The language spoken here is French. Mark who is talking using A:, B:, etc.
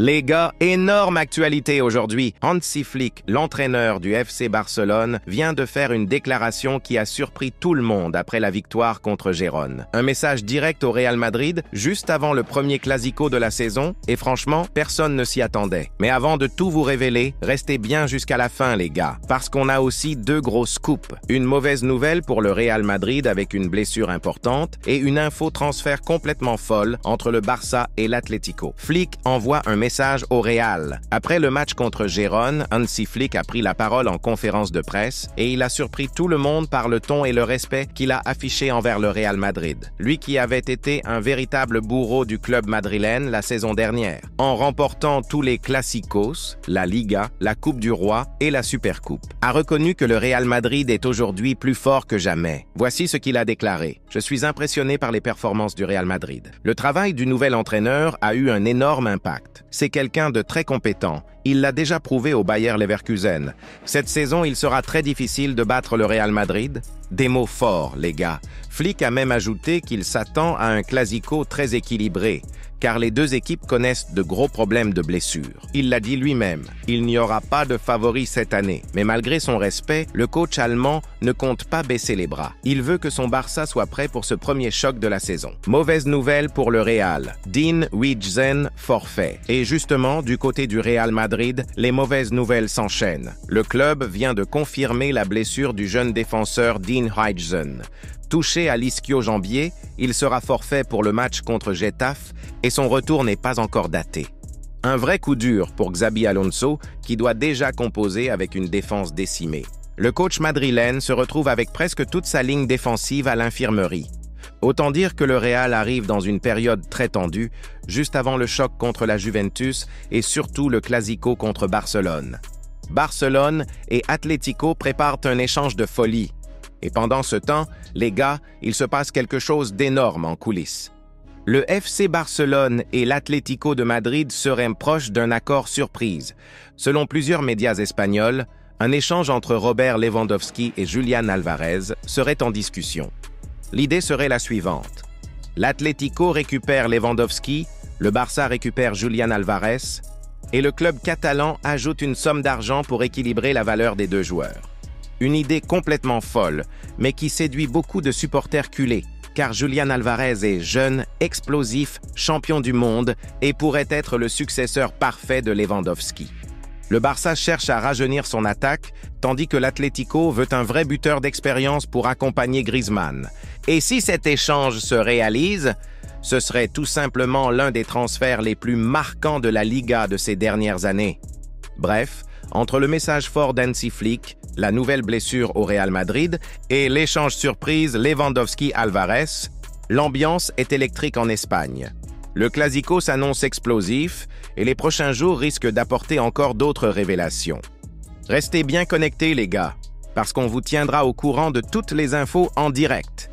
A: Les gars, énorme actualité aujourd'hui. Hansi Flick, l'entraîneur du FC Barcelone, vient de faire une déclaration qui a surpris tout le monde après la victoire contre Gérone. Un message direct au Real Madrid, juste avant le premier classico de la saison, et franchement, personne ne s'y attendait. Mais avant de tout vous révéler, restez bien jusqu'à la fin les gars, parce qu'on a aussi deux grosses coupes. Une mauvaise nouvelle pour le Real Madrid avec une blessure importante, et une info transfert complètement folle entre le Barça et l'Atlético. Flick envoie un message au Real. Après le match contre Gérone, Hansi Flick a pris la parole en conférence de presse et il a surpris tout le monde par le ton et le respect qu'il a affiché envers le Real Madrid. Lui qui avait été un véritable bourreau du club madrilène la saison dernière, en remportant tous les Clásicos, la Liga, la Coupe du Roi et la Supercoupe. A reconnu que le Real Madrid est aujourd'hui plus fort que jamais. Voici ce qu'il a déclaré. Je suis impressionné par les performances du Real Madrid. Le travail du nouvel entraîneur a eu un énorme impact. C'est quelqu'un de très compétent. Il l'a déjà prouvé au Bayer Leverkusen. Cette saison, il sera très difficile de battre le Real Madrid. Des mots forts, les gars. Flick a même ajouté qu'il s'attend à un classico très équilibré, car les deux équipes connaissent de gros problèmes de blessures. Il l'a dit lui-même, il n'y aura pas de favoris cette année. Mais malgré son respect, le coach allemand ne compte pas baisser les bras. Il veut que son Barça soit prêt pour ce premier choc de la saison. Mauvaise nouvelle pour le Real. Dean Huijsen forfait. Et justement, du côté du Real Madrid, les mauvaises nouvelles s'enchaînent. Le club vient de confirmer la blessure du jeune défenseur Dean Huijsen. Touché à l'ischio-jambier, il sera forfait pour le match contre Getafe et son retour n'est pas encore daté. Un vrai coup dur pour Xabi Alonso qui doit déjà composer avec une défense décimée. Le coach madrilène se retrouve avec presque toute sa ligne défensive à l'infirmerie. Autant dire que le Real arrive dans une période très tendue, juste avant le choc contre la Juventus et surtout le Classico contre Barcelone. Barcelone et Atlético préparent un échange de folie. Et pendant ce temps, les gars, il se passe quelque chose d'énorme en coulisses. Le FC Barcelone et l'Atlético de Madrid seraient proches d'un accord surprise. Selon plusieurs médias espagnols, un échange entre Robert Lewandowski et Julián Álvarez serait en discussion. L'idée serait la suivante. L'Atlético récupère Lewandowski, le Barça récupère Julián Álvarez, et le club catalan ajoute une somme d'argent pour équilibrer la valeur des deux joueurs. Une idée complètement folle, mais qui séduit beaucoup de supporters culés, car Julián Álvarez est jeune, explosif, champion du monde et pourrait être le successeur parfait de Lewandowski. Le Barça cherche à rajeunir son attaque, tandis que l'Atlético veut un vrai buteur d'expérience pour accompagner Griezmann. Et si cet échange se réalise, ce serait tout simplement l'un des transferts les plus marquants de la Liga de ces dernières années. Bref, entre le message fort d'Hansi Flick, la nouvelle blessure au Real Madrid et l'échange surprise Lewandowski-Álvarez, l'ambiance est électrique en Espagne. Le Classico s'annonce explosif et les prochains jours risquent d'apporter encore d'autres révélations. Restez bien connectés les gars, parce qu'on vous tiendra au courant de toutes les infos en direct.